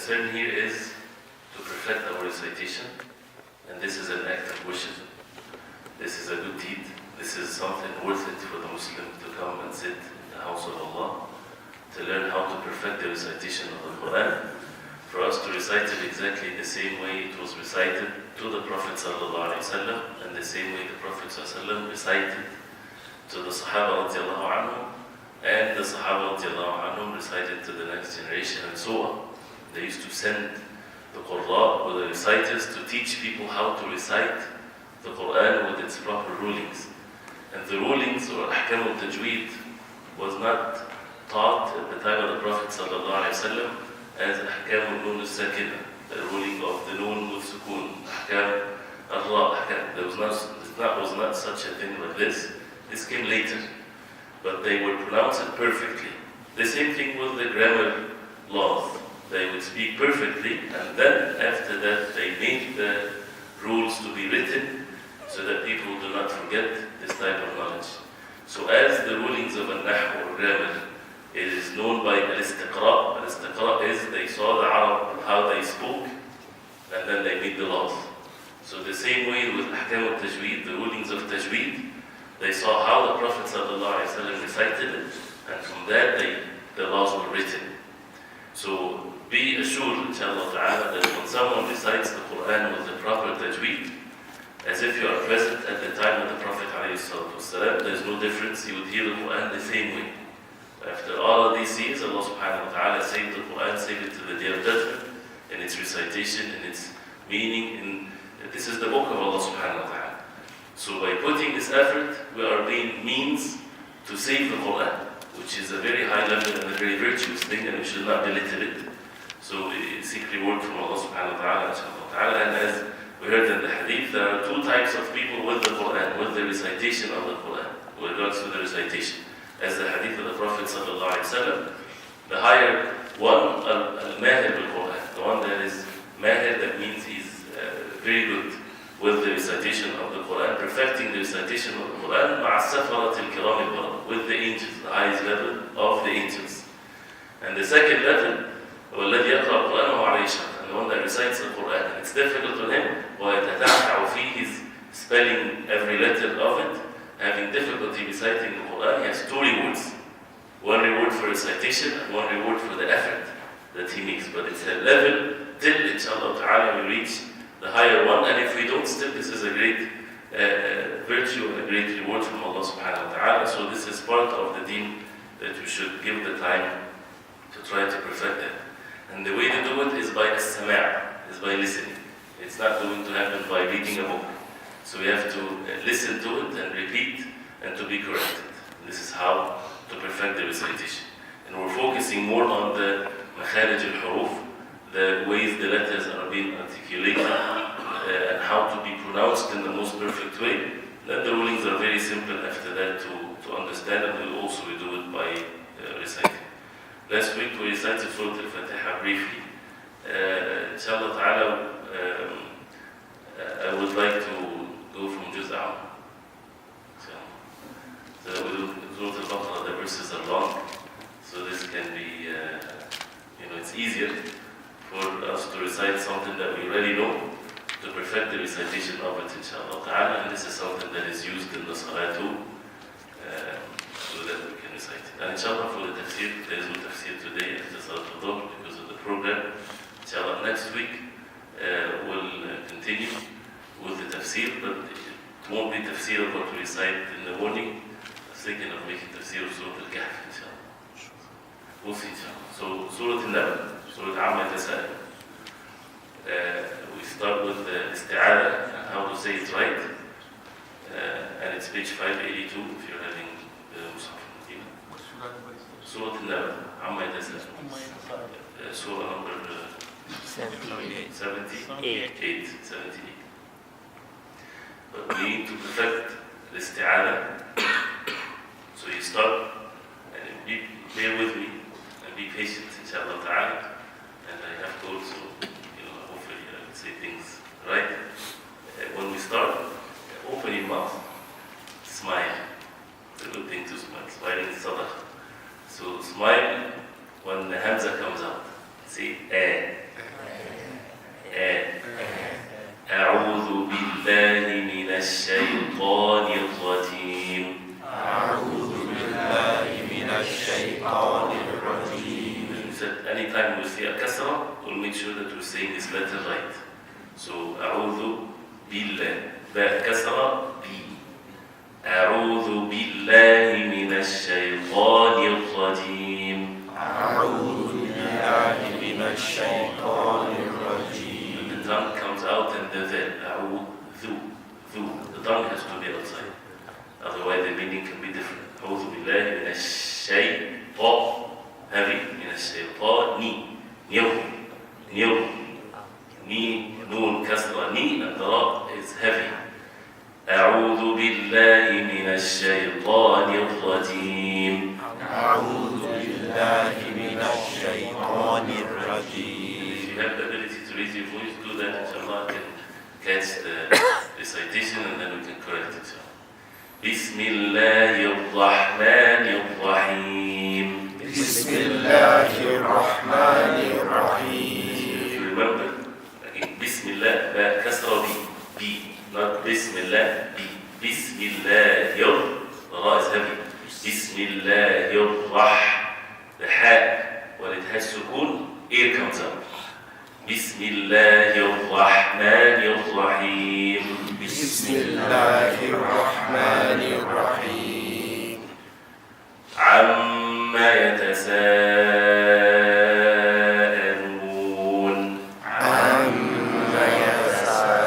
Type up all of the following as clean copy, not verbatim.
concern here is to perfect our recitation, and this is an act of worship. This is a good deed. This is something worth it for the Muslim to come and sit in the house of Allah, to learn how to perfect the recitation of the Quran, for us to recite it exactly the same way it was recited to the Prophet ﷺ, and the same way the Prophet ﷺ recited to the Sahaba radiallahu anhum, and the Sahaba radiallahu anhum recited to the next generation, and so on. They used to send the Qurra, or the reciters, to teach people how to recite the Quran with its proper rulings. And the rulings, or ahkam al-tajweed, was not taught at the time of the Prophet ﷺ as ahkam al-nun al-sakina, the ruling of the nun al-sukun, ahkam al-ra, ahkam. There was not such a thing like this. This came later, but they would pronounce it perfectly. The same thing with the grammar laws. They would speak perfectly, and then after that they made the rules to be written so that people do not forget this type of knowledge. So as the rulings of al-nahu or grammar, it is known by al-istiqra. Al-istiqra is they saw the Arab, how they spoke, and then they made the laws. So the same way with ahkam al-tajweed, the rulings of tajweed, they saw how the Prophet ﷺ recited it, and from that the laws were written. So be assured, inshallah ta'ala, that when someone recites the Quran with the proper tajweed, as if you are present at the time of the Prophet ﷺ, there's no difference. You would hear the Quran the same way. After all of these years, Allah subhanahu wa ta'ala saved the Quran, saved it to the Day of Judgment, in its recitation, in its meaning. This is the book of Allah subhanahu wa ta'ala. So by putting this effort, we are being means to save the Quran, which is a very high level and a very virtuous thing, and we should not belittle it. So we seek reward from Allah subhanahu wa ta'ala, inshallah ta'ala. And as we heard in the hadith, there are two types of people with the Quran, with the recitation of the Quran, with regards to the recitation. As the hadith of the Prophet sallallahu alaihi wasallam, the higher one, al-mahir bil-Quran, the one that is mahir, that means he's very good with the recitation of the Quran, perfecting the recitation of the Quran, مع السفرة الكرام البررة, with the angels, the highest level of the angels. And the second level, والذي يقرأ القرآن وهو عليه شق, and the one that recites the Quran, and it's difficult on him, ويتتعتع فيه, he's spelling every letter of it, having difficulty reciting the Quran. He has two rewards. One reward for recitation and one reward for the effort that he makes. But it's a level till, inshallah ta'ala, we reach the higher one. And if we don't, still this is a great virtue and a great reward from Allah subhanahu wa ta'ala. So this is part of the deen that we should give the time to try to perfect it. And the way to do it is by as-sama', is by listening. It's not going to happen by reading a book. So we have to listen to it and repeat and to be corrected. This is how to perfect the recitation. And we're focusing more on the makharij al-huruf, the ways the letters are being articulated, and how to be pronounced in the most perfect way. Then the rulings are very simple after that to understand, and we'll also do it by reciting. Last week we recited Surat Al-Fatiha briefly. Inshallah ta'ala, I would like to go from Juz'ah. So Surat Al-Baqarah, the verses are long, so this can be, it's easier for us to recite something that we already know, to perfect the recitation of it, inshallah ta'ala, and this is something that is used in the Salah too, so that we can recite it. And inshallah, for the tafsir, there is no tafsir today after Salat al-Dhuhr because of the program. Inshallah, next week we'll continue with the tafsir, but it won't be tafsir of what we recite in the morning. I was thinking of making tafsir of Surat al-Kahf, inshallah. We'll see, inshallah. So, Surat An-Naba, Surat Amma Tasa'al. We start with the isti'adah, and how to say it right. And it's page 582 if you're having the Mus'haf. Surat An-Naba, Amma Tasa'al. Surah number 78. 78. But we need to perfect the isti'adah. So you start, and bear with me, and be patient, inshallah ta'ala. And I have to also, hopefully say things right. When we start, open your mouth, smile. It's a good thing to smile. Smiling is sadaqah. So smile when the hamza comes out. Say, eh. kasra, we'll make sure that we're saying this letter right. So, أعوذ بالله. Ba kasra, bi. أعوذ بالله من الشيطان الرجيم. أعوذ بالله من الشيطان الرجيم. The tongue comes out and the vel. أعوذ, ذو. The tongue has to be outside. Otherwise the meaning can be different. أعوذ بالله من الشيطان. Heavy. من الشيطان. نيو. Ni, nun, kasra, ni, and the ra is heavy. أعوذ بالله من الشيطان الرجيم. أعوذ بالله من الشيطان الرجيم. If you have the ability to raise your voice, do that. Inshallah, I can catch the recitation and then we can correct it. بسم الله الرحمن الرحيم. بسم الله الرحمن الرحيم. If you remember, again, Bismillah, ba kasra bi, not Bismillah, bi. Bismillah, the ra is heavy. Bismillah, the ha, when it has sukoon, air comes out. Bismillah ar-Rahman ar-Rahim. Bismillah ar-Rahman ar-Rahim. Amma yatasa'alun. Amma yatasa'alun.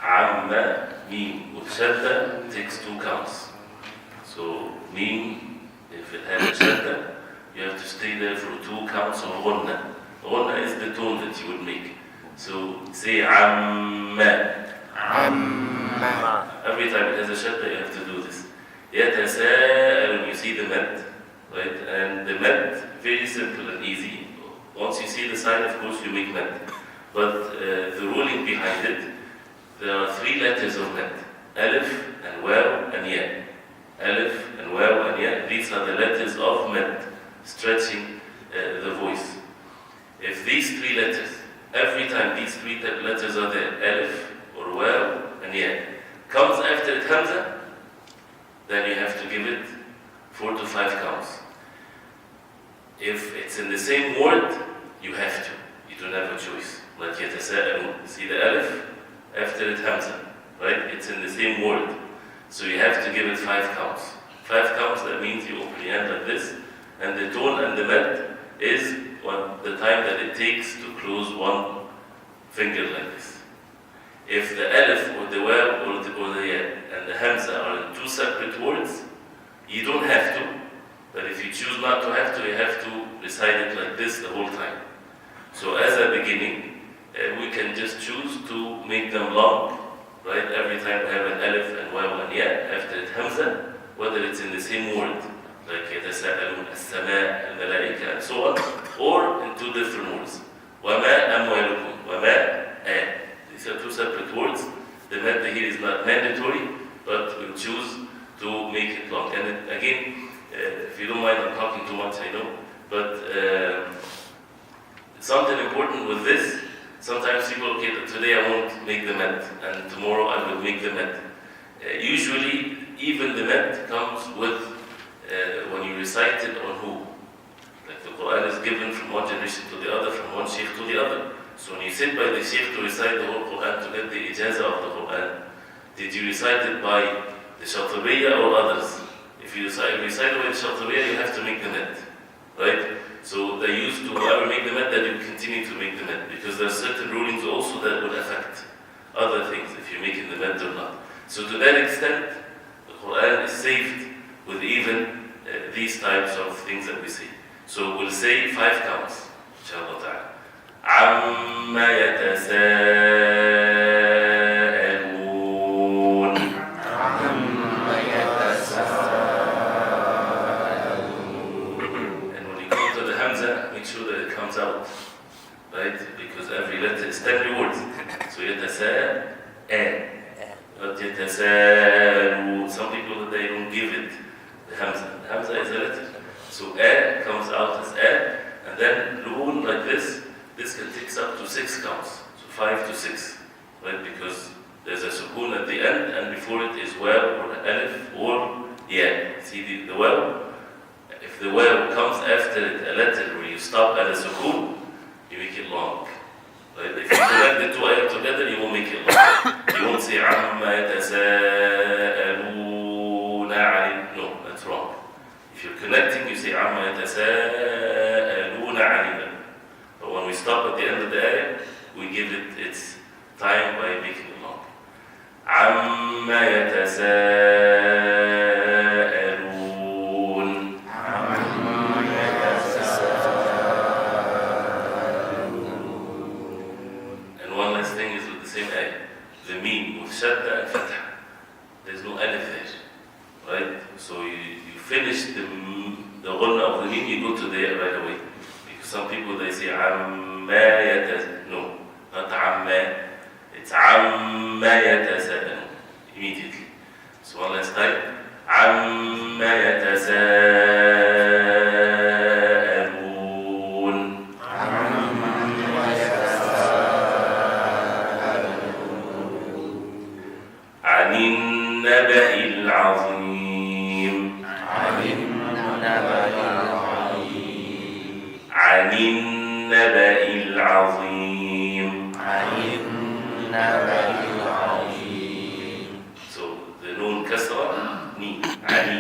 Amma, mim, with shadda, takes 2 counts. So, mim, if it has a shadda, you have to stay there for 2 counts of ghunna. Ghunna is the tone that you would make. So say amma. Amma. Every time it has a shadda, you have to do this. Yatasa'alun, you see the mad, right? And the mad, very simple and easy. Once you see the sign, of course, you make mad. But the ruling behind it, there are 3 letters of mad. Alif and waw and ya. Alif and waw and ya. These are the letters of mad, stretching the voice. If these 3 letters, every time these 3 letters are there, alif or waw and ya, comes after it hamza, then you have to give it 4 to 5 counts. If it's in the same word, you have to. You don't have a choice. Like yatasa'alun. See the alif after it hamza, right? It's in the same word. So you have to give it 5 counts. 5 counts, that means you open your hand like this, and the tone and the mad is the time that it takes to close 1 finger like this. If the alif or the waw or the ya and the hamza are in 2 separate words, you don't have to. But if you choose not to have to, you have to recite it like this the whole time. So as a beginning, we can just choose to make them long, right? Every time we have an alif and waw and ya after it hamza, whether it's in the same word, like yatasa'alun, as-sama', al-malaika, and so on, or in 2 different words. وَمَا أَمْوَالُكُمْ وَمَا أَ. These are 2 separate words. The mad here is not mandatory, but we'll choose to make it long. And again, if you don't mind, I'm talking too much, I know, but something important with this, sometimes people, okay, today I won't make the mad, and tomorrow I will make the mad. Usually, even the mad comes with when you recite it on who. Like the Quran is given from one generation to the other, from one sheikh to the other. So when you sit by the sheikh to recite the whole Quran, to get the ijazah of the Quran, did you recite it by the Shatibiyyah or others? If you recite it by the Shatibiyyah, you have to make the mad, right? So they used to, whoever make the mad, that you continue to make the mad, because there are certain rulings also that would affect other things, if you're making the mad or not. So to that extent, the Quran is saved with even these types of things that we say. So we'll say 5 counts, inshallah ta'ala. عَمَّ يَتَسَاءَلُونَ. عَمَّ يَتَسَاءَلُونَ. And when you come to the hamza, make sure that it comes out, right? Because every letter is 10 rewards. So يَتَسَاءَ. But يَتَسَاءَلُونَ. Some people, they don't give it the hamza. The hamza is a letter. So a comes out as a, and then loon like this can take up to 6 counts. So 5 to 6, right? Because there's a sukoon at the end, and before it is waw or alif or ya. See the waw? If the waw comes after it a letter where you stop at a sukun, you make it long. Right? If you connect the two ayat together, you won't make it long. You won't say عَمَّا يَتَسَاءَلُونَ عَنِ. No, that's wrong. If you're connecting, you say عَمَّا يَتَسَاءَلُونَ عَنِ. But when we stop at the end of the ayat, we give it its time by making it long. عَمَّا يَتَسَاءَلُونَ. And one last thing is with the same ayat. The meme with shadda and fatha. There's no alif there. Right? So you finish the ghunna of the meme, you go to the ya right away. Because some people they say عَمَّا يَتَسَاءَلُونَ. No, not عَمَّا. It's عَمَّا يَتَسَاءَلُونَ. Immediately. So one last time. عَمَّا يَتَسَاءَلُونَ. عَنِ النَّبَإِ الْعَظِيمِ. عَنِ النَّبَإِ الْعَظِيمِ. عَنِ النَّبَإِ الْعَظِيمِ. عَنِ النَّبَإِ الْعَظِيمِ. So the noon kasra, ni, ani.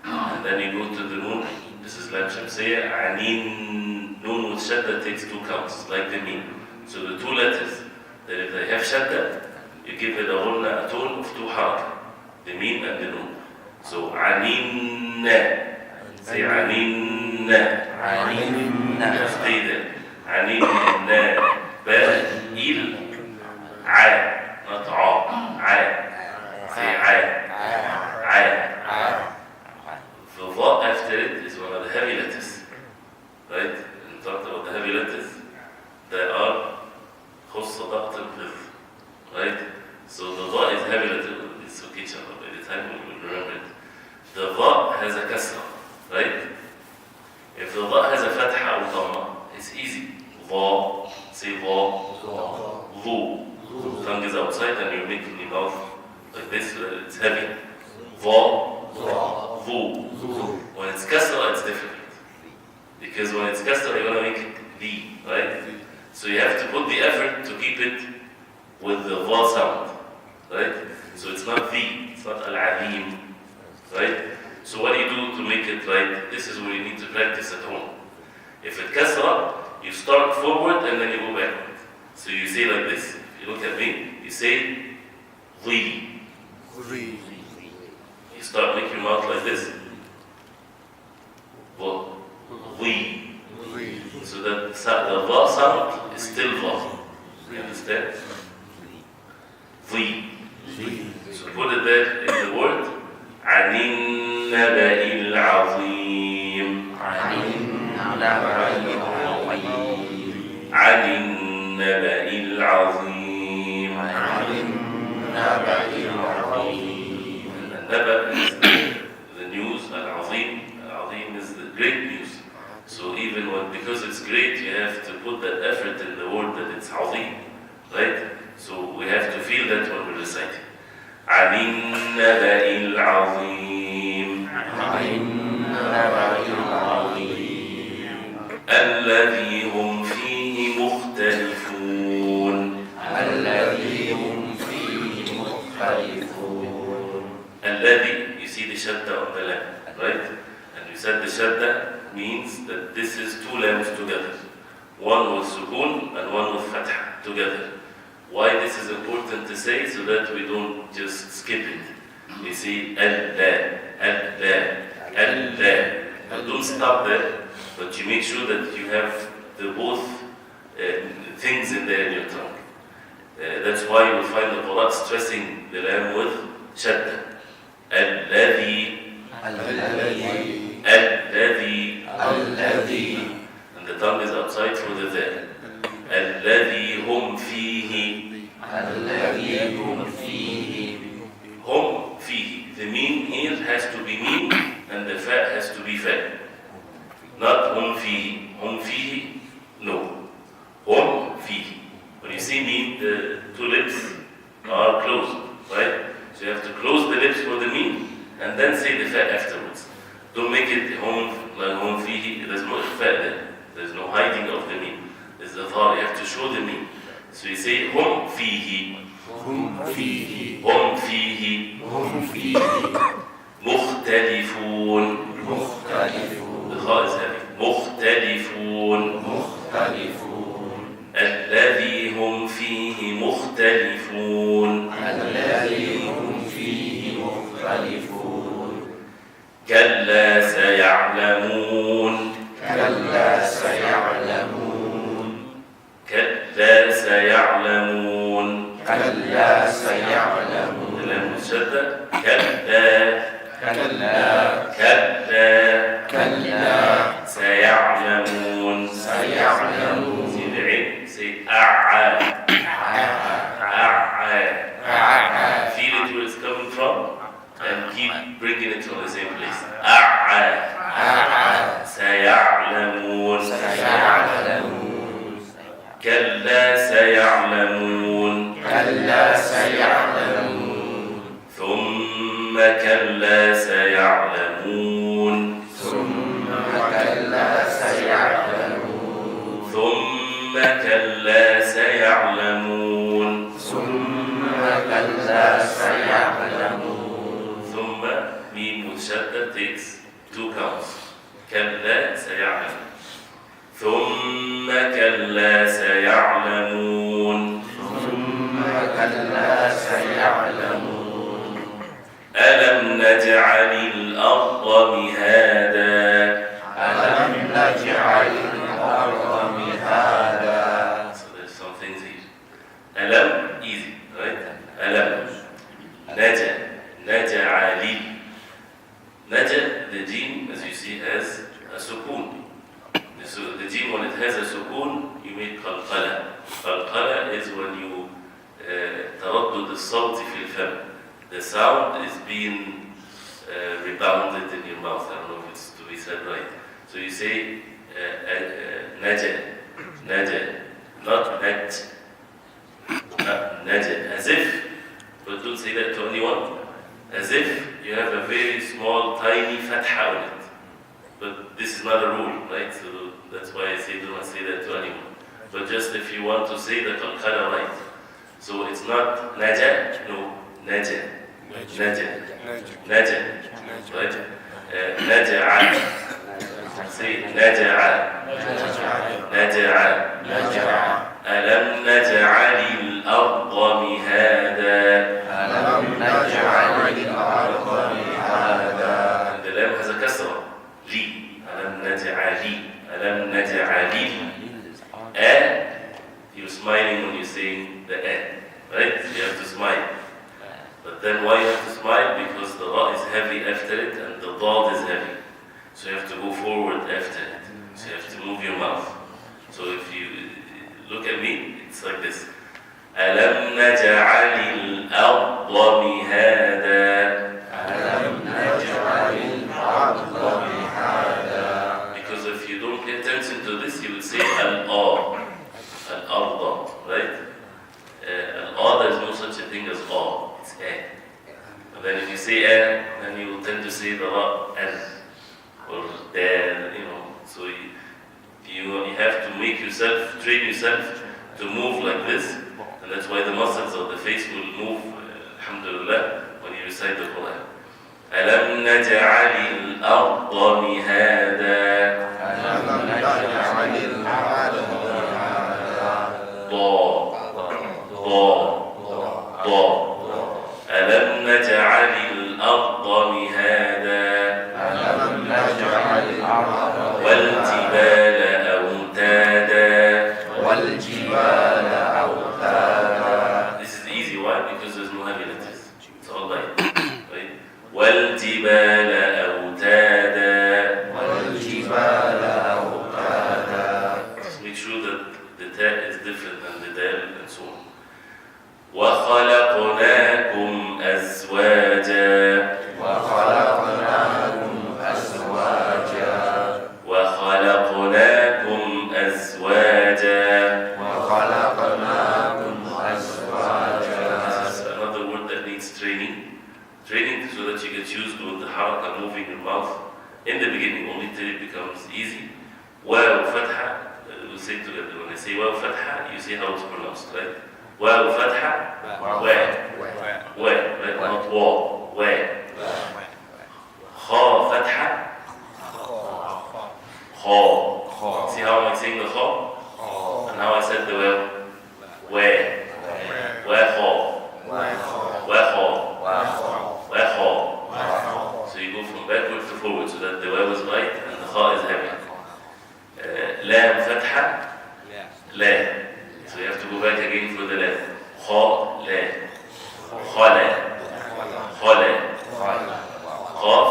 And then you go to the noon, this is lam shamsiyya, anin, noon with shadda takes 2 counts, like the meme. So the 2 letters, that if they have shadda, you give it a ghunna, a tone of 2 haraka, the meme and the noon. So aninna, say aninna, عَنِنَّا. stay there, aninna, ba-il, a, not a, say a. The va after it is one of the heavy letters, right? And talked about the heavy letters. They are خص ضغط الغذ, right? So the va is heavy letter. It's okay, inshallah. By the time we will remember it. The va has a kasra, right? If the va has a fatha or dhamma, it's easy. Va, say va, vu. Tongue is outside and you're making your mouth like this, so that it's heavy. Va, vu. When it's kasra, it's difficult. Because when it's kasra, you're going to make it V, right? So you have to put the effort to keep it with the va sound, right? So it's not V, it's not al-alim, right? So what do you do to make it right? This is where you need to practice at home. If it kasra, you start forward and then you go backward. So you say like this. If you look at me, you say vi. You start making your mouth like this. Vi. So that the va sound is still va. You understand? Vi. So put it there in the word. عن النبأ العظيم. عَنِ النَّبَإِ الْعَظِيمِ. عن النبأ العظيم. عَنِ النَّبَإِ الْعَظِيم. النبأ is the news, al-azim. Al-azim is the great news. So even when, because it's great, you have to put that effort in the word that it's azim, right? So we have to feel that when we're reciting. عن النبأ العظيم. عَنِ النَّبَإِ الْعَظِيمِ. الذي هم فيه مختلفون. الذي هم فيه مختلفون. الذي, you see the shadda on the lam, right? And we said the shadda means that this is 2 lambs together. One with sukun and one with fatha together. Why this is important to say, so that we don't just skip it. You see, al-la, al-la, al-la. Now don't stop there, but you make sure that you have the both things in there in your tongue. That's why you will find the Quran stressing the lam with shadda. Al-ladhi, الذي al-ladhi, الذي and the tongue is outside for the there. الذي هم فيه. الذي هم فيه. Hum fihi. The meme here has to be meme and the fa has to be fa. Not hum fihi. Hum fihi, no. Hum fihi. When you see meme, the 2 lips are closed, right? So you have to close the lips for the meme and then say the fa afterwards. Don't make it hum like hum fihi. There's no say هم فيه. هم فيه هم فيه هم فيه مختلفون. مختلفون The kha is heavy. مختلفون. مختلفون الذي هم فيه مختلفون. الذي هم فيه مختلفون كلا سيعلمون. كلا سيعلمون كلا سيعلمون. كلا سيعلمون اللام مشدد. كلا كلا كلا كلا سيعلمون. سيعلمون See the ain? Say أعى. أعى. Feel it where it's coming from and keep bringing it to the same place. أعى. سيعلمون. سيعلمون كلا سيعلمون. كلا سيعلمون ثم كلا سيعلمون. ثم كلا سيعلمون ثم كلا سيعلمون. ثم كلا سيعلمون ثم ميم مشدد takes 2 counts. كلا سيعلمون. ثم كلا سيعلمون. ثم كلا سيعلمون ألم نجعل الأرض مهادا. ألم نجعل الأرض مهادا So there's some things here. ألم easy, right? ألم نجعل. نجع, the jim as you see has a sukun. So the jim when it has a sukun you make qalqala. Qalqala is when you تردد الصوت في الفم. The sound is being rebounded in your mouth. I don't know if it's to be said right. So you say naja, naja, not naj, not naja, as if, but don't say that to anyone, as if you have a very small, tiny fatha on it. But this is not a rule, right? So that's why I say do not say that to anyone. But just if you want to say the qalqala right. So it's not naja, no, naja, naja, naja, right? Naja'a, say naja'a, naja'a, alam naj'alil arda mihada. ألم نجعل الأرض مهادا And the lam has a kasra, li, alam naj'ali, alam naj'alil. You're smiling when you're saying the right? You have to smile. But then why you have to smile? Because the ra is heavy after it and the dad is heavy. So you have to go forward after it. So you have to move your mouth. So if you look at me, it's like this. ألم نجعل الأرض مهادا. ألم نجعل الأرض مهادا Because if you don't pay attention to this, you would say al-ar. Al-arda, right? Al-ar, there's no such a thing as ar. It's a. And then if you say a, then you will tend to say the ra, an, or dan, you know. So you have to make yourself, train yourself to move like this. And that's why the muscles of the face will move, alhamdulillah, when you recite the Quran. أَلَمْ نَجْعَلِ الْأَرْضَ مِهَادًا. ألم نجعل الأرض مهادا ألم نجعل الأرض مهادا. ألم نجعل الأرض والجبال أوتادا. والجبال أوتادا This is easy, why? Because there's no heavy letters. It's all light, right? والجبال أوتادا. والجبال أوتادا Just make sure that the ta is different than the dal and so on. وخلقناكم أزواجا. وخلقناكم أزواجا وخلقناكم أزواجا. وخلقناكم أزواجا This is another word that needs training. Training so that you get used with the haraka moving your mouth in the beginning, only till it becomes easy. Waw fatha, we'll say together. When I say waw fatha, you see how it's pronounced, right? واو فتحة و not wa خا فتحة خا. See how I'm saying the kha? And how I said the waw? So you go from backwards to forward so that the waw is light and the kha is heavy. Lam fatha la. So you have to go back again for the lam. Khala. Qaf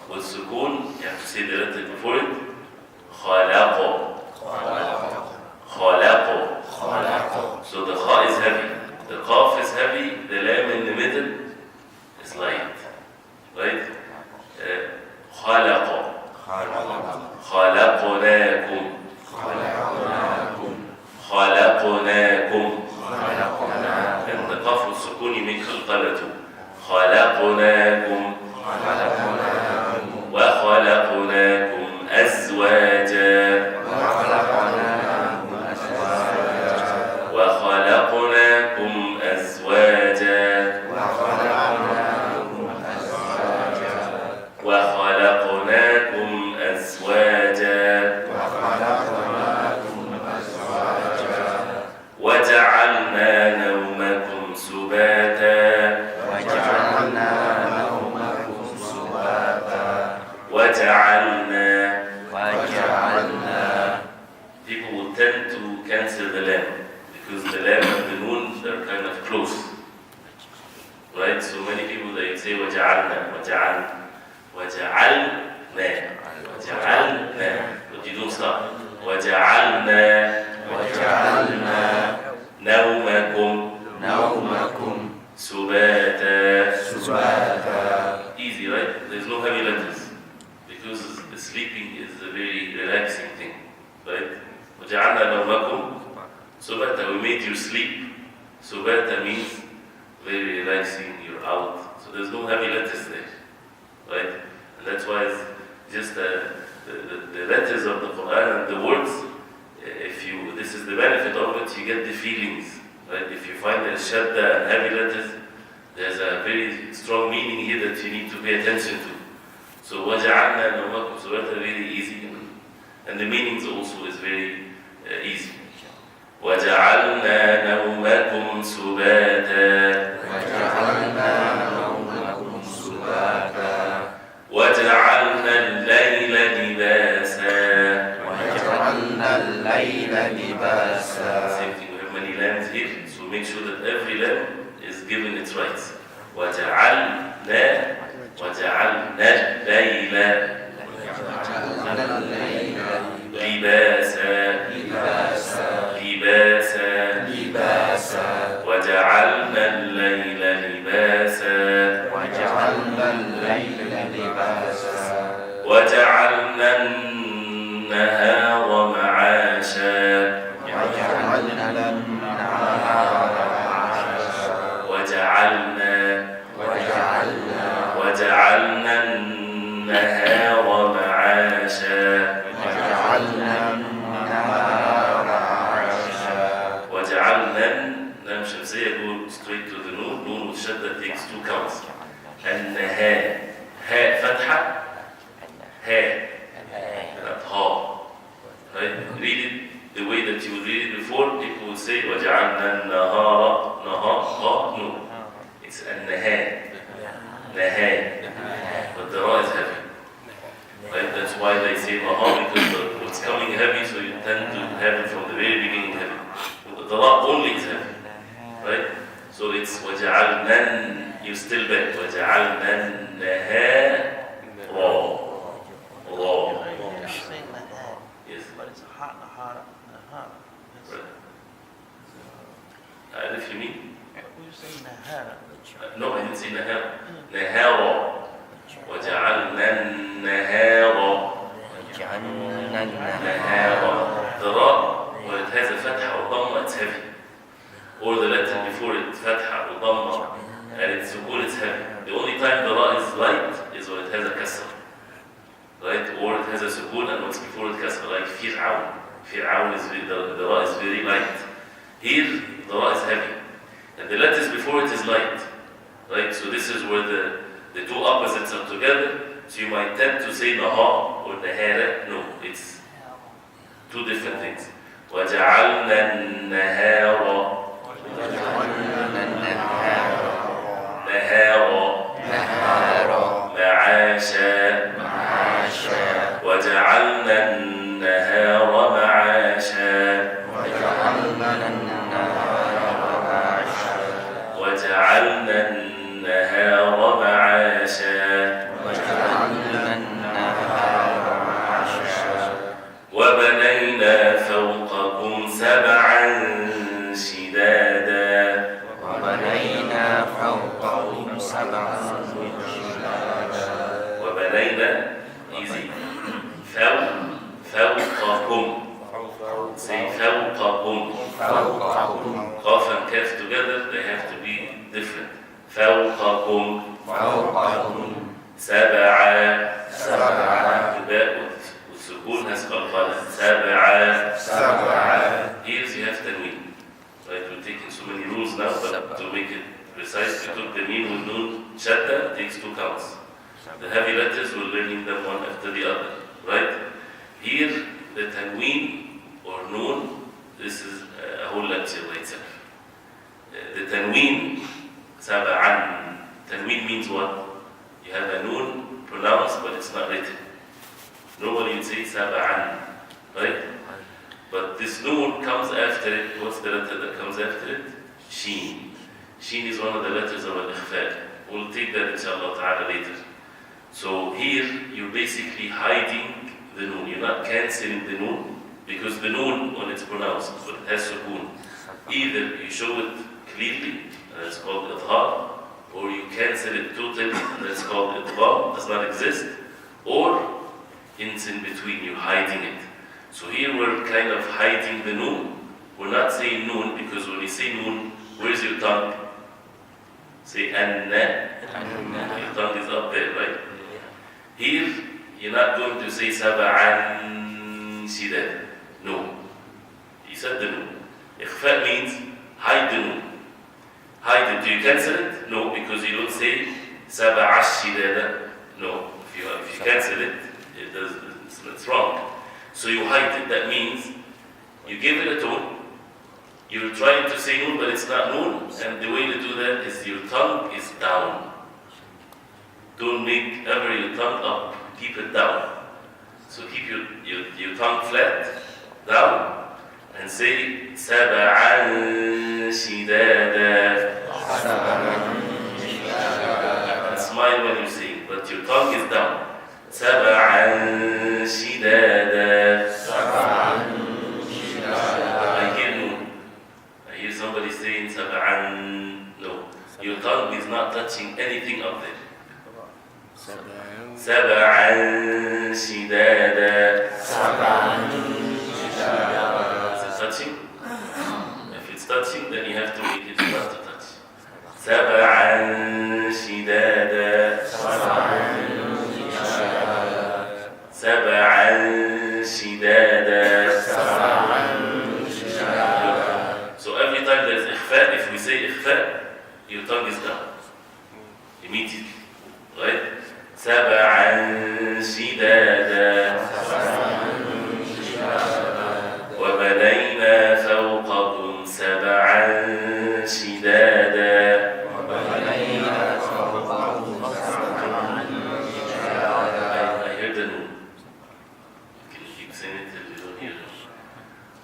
with sukoon, you have to say the letter before it. Khalaqo. So the kha is heavy, the qaf is heavy, the lam in the middle is light, right? Khalaqo. Khalaqnakum. And the qaf with sukoon you make khalqalatu. Khalaqnakum. وخلقناكم أزواجا وجعلنا نومكم سباتا People will tend to cancel the lam because the lam and the noon they're kind of close, right? So many people they say وجعلنا, but you don't stop. وجعلنا نومكم سباتا. Easy, right? There's no heavy letters. Because sleeping is a very relaxing thing, right? وَجَعَلْنَا نَوْمَكُمْ سُبَاتًا. We made you sleep. Subata means very relaxing, you're out. So there's no heavy letters there, right? And that's why it's just the letters of the Quran and the words, this is the benefit of it, you get the feelings, right? If you find there's shadda and heavy letters, there's a very strong meaning here that you need to pay attention to. So وَجَعَلْنَا نَوْمَكُمْ سُبَاتًا, very easy, and the meanings also is very easy. وَجَعَلْنَا نَوْمَكُمْ سُبَاتًا وَجَعَلْنَا اللَّيْلَ لِبَاسًا. Same thing, we have many lambs here, so make sure that every lamb is given its rights. وَجَعَلْنَا اللَّيْلَ لِبَاسًا وَجَعَلْنَا اللَّيْلَ لِبَاسًا وَجَعَلْنَا النَّهَارَ مَعَاشًا وَجَعَلْنَا النَّهَارَ معاشا وجعلنا لام شمسية go straight to the noon. Noon with shadda takes 2 counts. النهار هاء فتحة هاء not ha, right? Read it the way that you would read it before. People would say وجعلنا النهار نهار ha no, it's النهار نهار, but the ra is heavy. Right? That's why they say Maha, because it's coming heavy, so you tend to have it from the very beginning heavy. The ra only is heavy. Right? So it's وَجَعَلْنَا, you still back. وَجَعَلْنَا النَّهَارَ ra. Yes. But it's hot, nahara. Right. If you mean? We were saying nahara. No, I didn't say nahara. Nahara. وَجَعَلْنَا النَّهَارَ. The ra, when it has a fatha or dhamma, it's heavy. Or the letter before it, fatha or dhamma, and it's sukoon, it's heavy. The only time the ra is light is when it has a kasr. Right? Or it has a sukoon and what's before it kasr, like fir'aun. Fir'aun is the ra is very light. Here, the ra is heavy. And the letters before it is light. Right? So this is where the two opposites are together. So you might tend to say naha or nahara. No, it's two different things. وَجَعَلْنَا النَّهَارَ معاشا وجعلنا النهار معاشا وجعلنا النهار معاشا وبنينا فوقكم سبعا شدادا وبنينا easy فوقكم say فوقكم قاف and kaf together they have to be different فوقكم سبعا الباء والسكون has قلقلة سبعا here you have tanween. Right, we're taking so many rules now, but to make it precise, we took the meme with noon shadda, takes 2 counts. The heavy letters, we're learning them one after the other. Right? Here, the tanween or noon, this is a whole lecture by itself. The tanween, sab'an. Tanween means what? You have a noon pronounced, but it's not written. Normally you'd say sab'an. Right? But this noon comes after it. What's the letter that comes after it? Sheen. Sheen is one of the letters of al-ikhfa. We'll take that inshallah ta'ala later. So here you're basically hiding the noon. You're not cancelling the noon because the noon when it's pronounced, but it has sukoon. Either you show it clearly, and it's called idgham, or you cancel it totally, and that's called idgham, does not exist, or it's in between, you're hiding it. So here we're kind of hiding the noon. We're not saying noon because when you say noon, where's your tongue? Say anna. Your tongue is up there, right? Here, you're not going to say sab'an shidad. No. You said the noon. Ikhfa means hide the noon. Hide it. Do you cancel it? No, because you don't say sab'ash shidada. No. If you cancel it, it's wrong. So you hide it. That means you give it a tone. You're trying to say noon, but it's not noon. And the way to do that is your tongue is down. Don't make ever your tongue up. Keep it down. So keep your tongue flat, down, and say sab'an shidada. And smile when you sing, but your tongue is down. سبعا شدادا I hear noon. I hear somebody saying سبعا. No, your tongue is not touching anything up there. سبعا شدادا Is it touching? If it's touching, then you have to make it not to touch. سبعا شدادا سبعا شدادا. So every time there's ikhfa, if we say ikhfa, your tongue is down immediately, right? سبعا شدادا وبنينا فوقكم سبعا شدادا.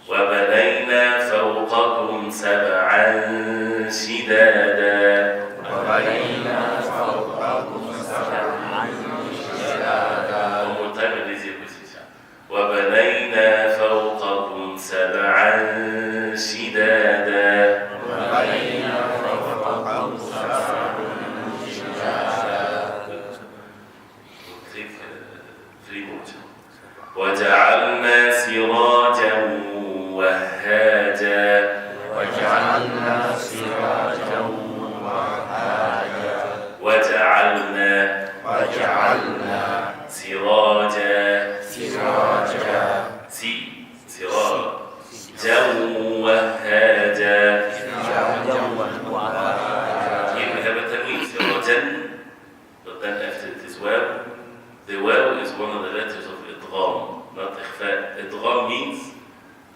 وبنينا فوقكم سبعا شدادا وبنينا فوقكم سبعا شدادا وجعلنا سراجا وهاجا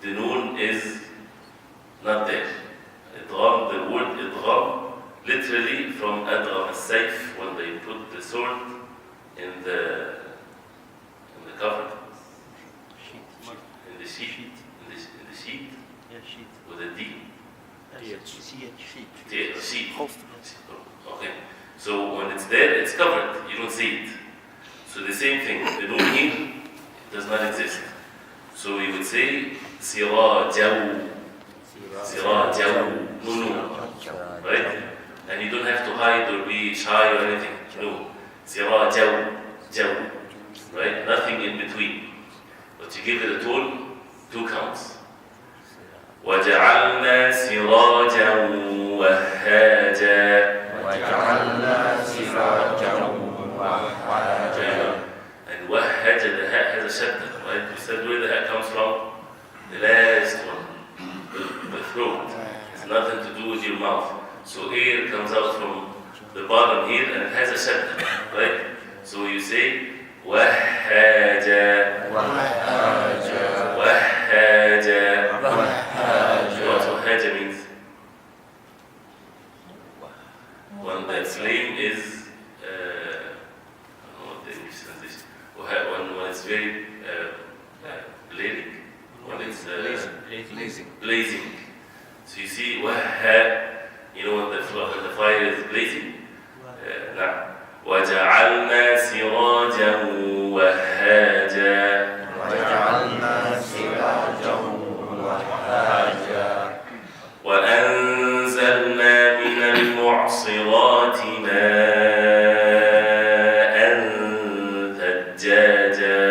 the noon is not there. Idgham, the word idgham, literally from adgham as-sayf, when they put the sword in the cover, in the sheet, Yeah, sheet. with a D. Sheet. Sheet. Okay. So when it's there, it's covered. You don't see it. So the same thing. The noon here does not exist. So we would say sirajaw, nunu, right? And you don't have to hide or be shy or anything. No. Sirajaw, right? Nothing in between. But you give it a tone, 2 counts. وَجَعَلْنَا سِرَاجًا وَهَّاجًا. And وَهَّاجًا, the ha has a shadda, right? We said where the ha comes from? The last one, the throat. It's nothing to do with your mouth. So air comes out from the bottom here and it has a shadda, right? So you say وَهَّاجًا. What wahhaja means? When the flame is, I don't know what the English translation. When it's very blazing. When it's blazing. So you see you know when the fire is blazing. نعم. وجعلنا سراجا وهاجا. وأنزلنا من المعصرات ماء ثجاجا.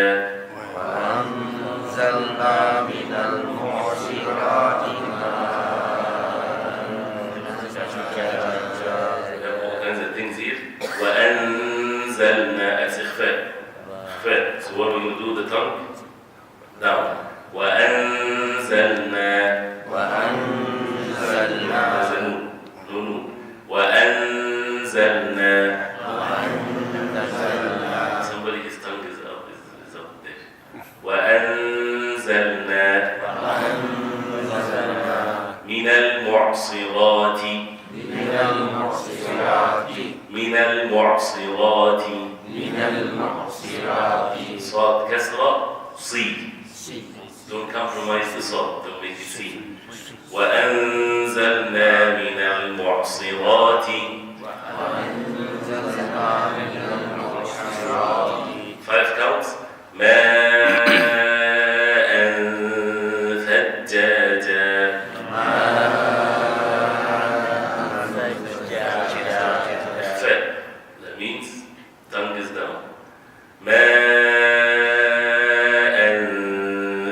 All kinds of things here. وأنزلنا as إخفاء. So what we will do the tongue? Down. وأنزلنا somebody his tongue is up there. وأنزلنا من المعصرات صاد كسرة صي. Don't compromise the صاد, don't make it C. وأنزلنا من المعصرات 5 counts. ماء ثجاجا. That means tongue is down. ماء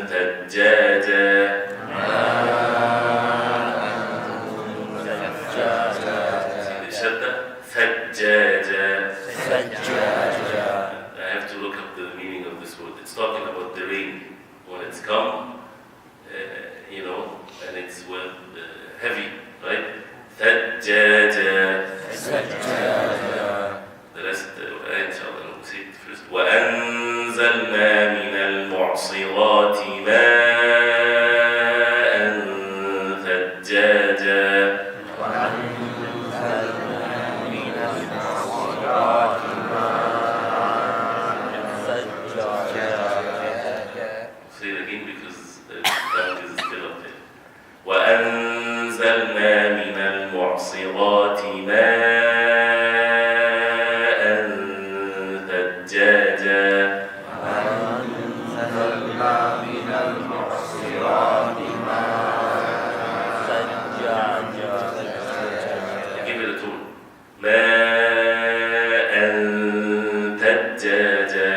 ثجاجا. I have to look up the meaning of this word. It's talking about the rain when it's come, and it's heavy, right? ثجاجا. The rest, inshallah, we'll see it first. وأنزلنا من المعصرات ماء ثجاجا. Say it again because the tongue is still up there. وأنزلنا من المعصرات ماء ثجاجا. Give it a tune. ماء ثجاجا.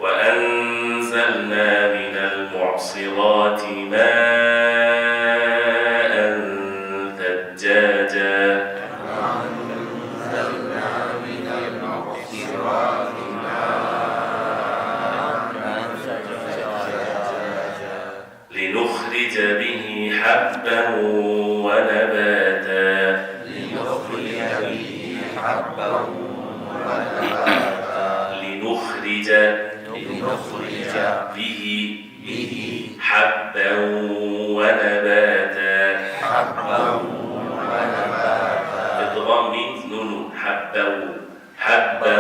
وأنزلنا من المعصرات ماء ثجاجا. لنخرج به حبا ونباتا. لنخرج به به حبا ونباتا. حبا ونباتا. إدغام means نون حبا حبا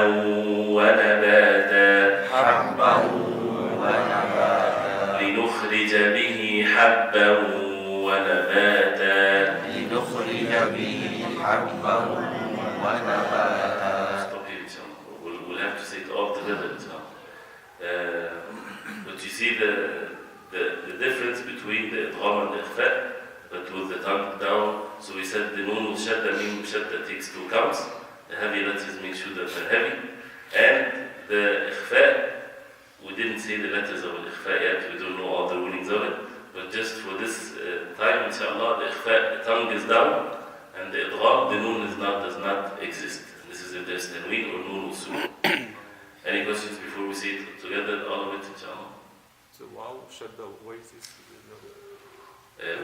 ونباتا. حبا ونباتا. لنخرج به حبا ونباتا. لنخرج به حبا ونباتا. Stop here, inshallah. We'll have to say it all together, inshallah. But you see the difference between the idgham and the ikhfa, but with the tongue down. So we said the noon with shadda, mim with shadda takes 2 counts. The heavy letters make sure that they're heavy. And the ikhfa, we didn't say the letters of the ikhfa yet. We don't know all the rulings of it. But just for this time, inshallah, the ikhfa, the tongue is down, and the idgham, the noon does not exist. This is if there's tanween or noon or su. Any questions before we say it together, all of it, inshallah? So wow, shadda, why is this?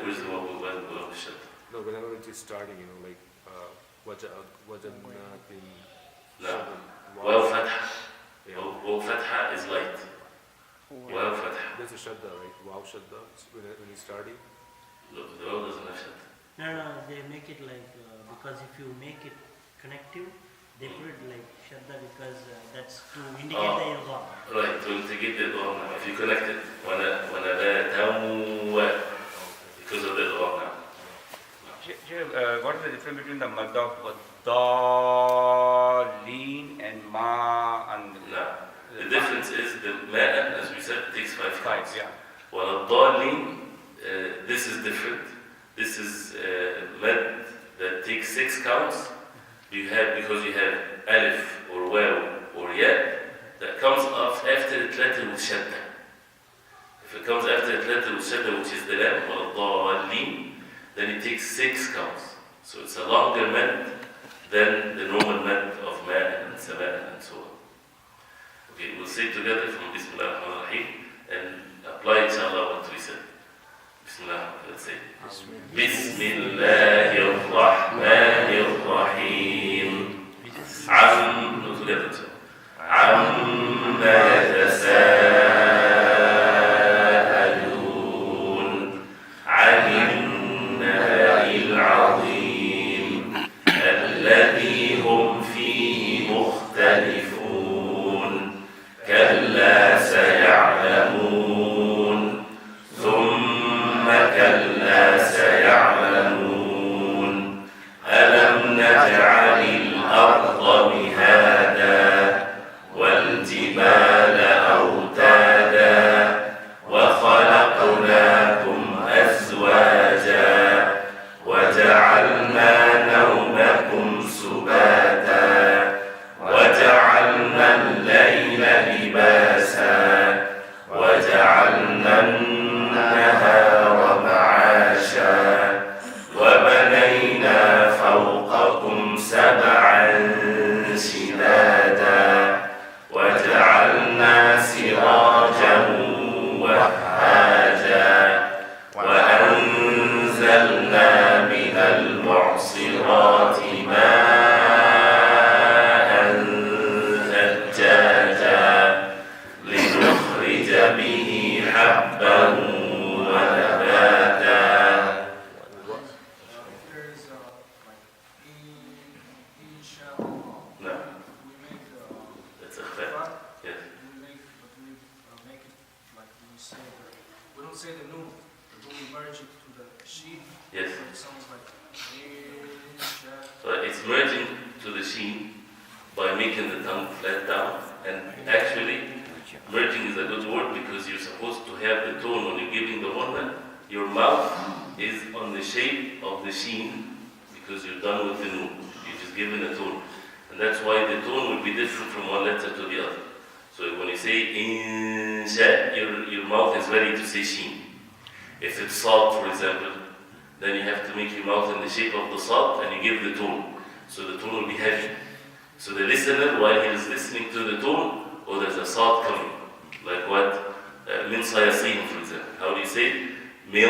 Where's the waw shadda? No, whenever it is starting, like wajadna bin No. Waw fatha. Waw fatha is light. Waw fatha. There's a shadda, right? Wow shadda when it's starting. Look, the waw doesn't have shadda. No, they make it like, because if you make it connective, they put it like shadda because that's to indicate the idgham. Right, to indicate the idgham now. If you connect it, because of the idgham now. What is the difference between the mad of Dalleen and Ma and No. The difference is the ma'an, as we said, takes 5 counts. yeah. While Dalleen, this is different. This is mad that takes 6 counts. Because you have alif or waw or ya that comes after the letter with shadda. If it comes after the letter with shadda, which is the lam, والضالين, then it takes 6 counts. So it's a longer mad than the normal mad of ma'an and sama'an and so on. Okay, we'll say it together from Bismillah ar-Rahman ar-Rahim and apply inshallah what we said. Bismillah, let's say. Bismillah ar-Rahman ar-Rahim. Together, عما يتساءلون عن النبأ العظيم الذي هم فيه مختلفون كلا سيعلمون ثم كلا سيعلمون ألم نجعل الأرض مهادا والجبال أوتادا وخلقناكم أزواجا وجعلنا نومكم سباتا وجعلنا الليل لباسا وجعلنا النهار معاشا وبنينا فوقكم 7 شدادا وجعلنا سراجا وهاجا وأنزلنا من المعصرات ماء ثجاجا لنخرج به حبا ونباتا. There's like inshallah. No, We make that's a fact. Yes. we make it like we don't say the noon, but when we merge it to the sheen, Yes. so it sounds like insha. So it's merging to the sheen by making the tongue flat down. And actually, merging is a good word because you're supposed to have the tone when you're giving the horna. Your mouth is on the shape of the sheen because you're done with the noon. You're just giving a tone. And that's why the tone will be different from one letter to the other. So when you say insha, your mouth is ready to say sheen. If it's salt, for example, then you have to make your mouth in the shape of the salt and you give the tone. So the tone will be heavy. So the listener, while he is listening to the tone, oh, there's a salt coming. Like what? Min sayasihim, for example. How do you say it? Min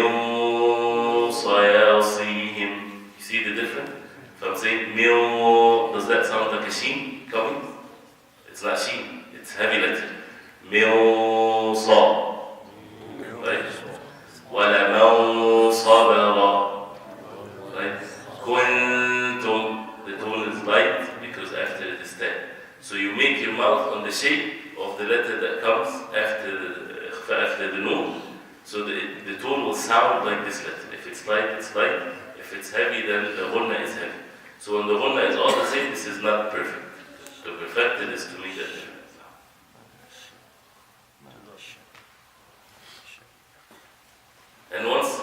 sayasihim. You see the difference? If I'm saying min, does that sound like a sheen coming? It's not sheen, it's heavy letter. مِنْصَ. Right? وَلَمَنْ صَبَرَ. Right? كُنْتُمْ. The tone is light because after it is ten. So you make your mouth on the shape of the letter that comes after the noon. So the tone will sound like this letter. If it's light, it's light. If it's heavy, then the ghunna is heavy. So when the ghunna is all the same, this is not perfect. The perfected is to make that difference. And once,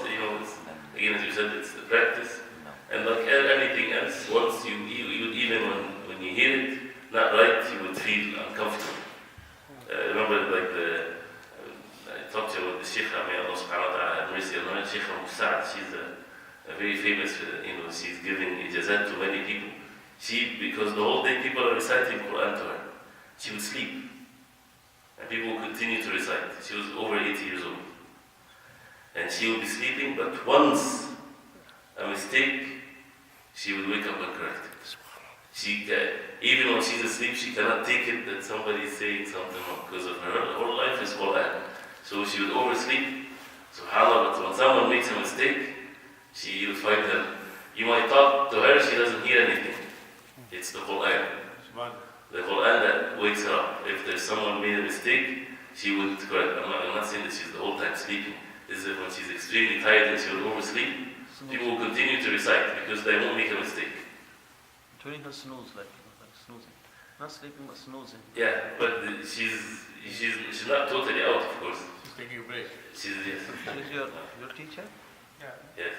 again as you said, it's the practice. And like anything else, once you even when you hear it not right, you would feel uncomfortable. Remember, I talked to you about the Sheikh, may Allah subhanahu wa ta'ala have mercy on her, Sheikh Sa'ad. She's a very famous, she's giving ijazat to many people. Because the whole day people are reciting Quran to her, she would sleep. And people would continue to recite. She was over 80 years old. And she would be sleeping, but once a mistake, she would wake up and correct it. Even when she's asleep, she cannot take it that somebody is saying something wrong, because of her whole life is Quran. So she would oversleep. SubhanAllah, but when someone makes a mistake, she will find that you might talk to her, she doesn't hear anything. It's the Quran. The Quran that wakes her up. If there's someone made a mistake, she would correct. I'm not saying that she's the whole time sleeping. This is when she's extremely tired and she will oversleep. People will continue to recite because they won't make a mistake. During her snooze, like snoozing. Not sleeping, but snoozing. Yeah, but she's not totally out, of course. She's taking a break. Yes. She's your teacher? Yes.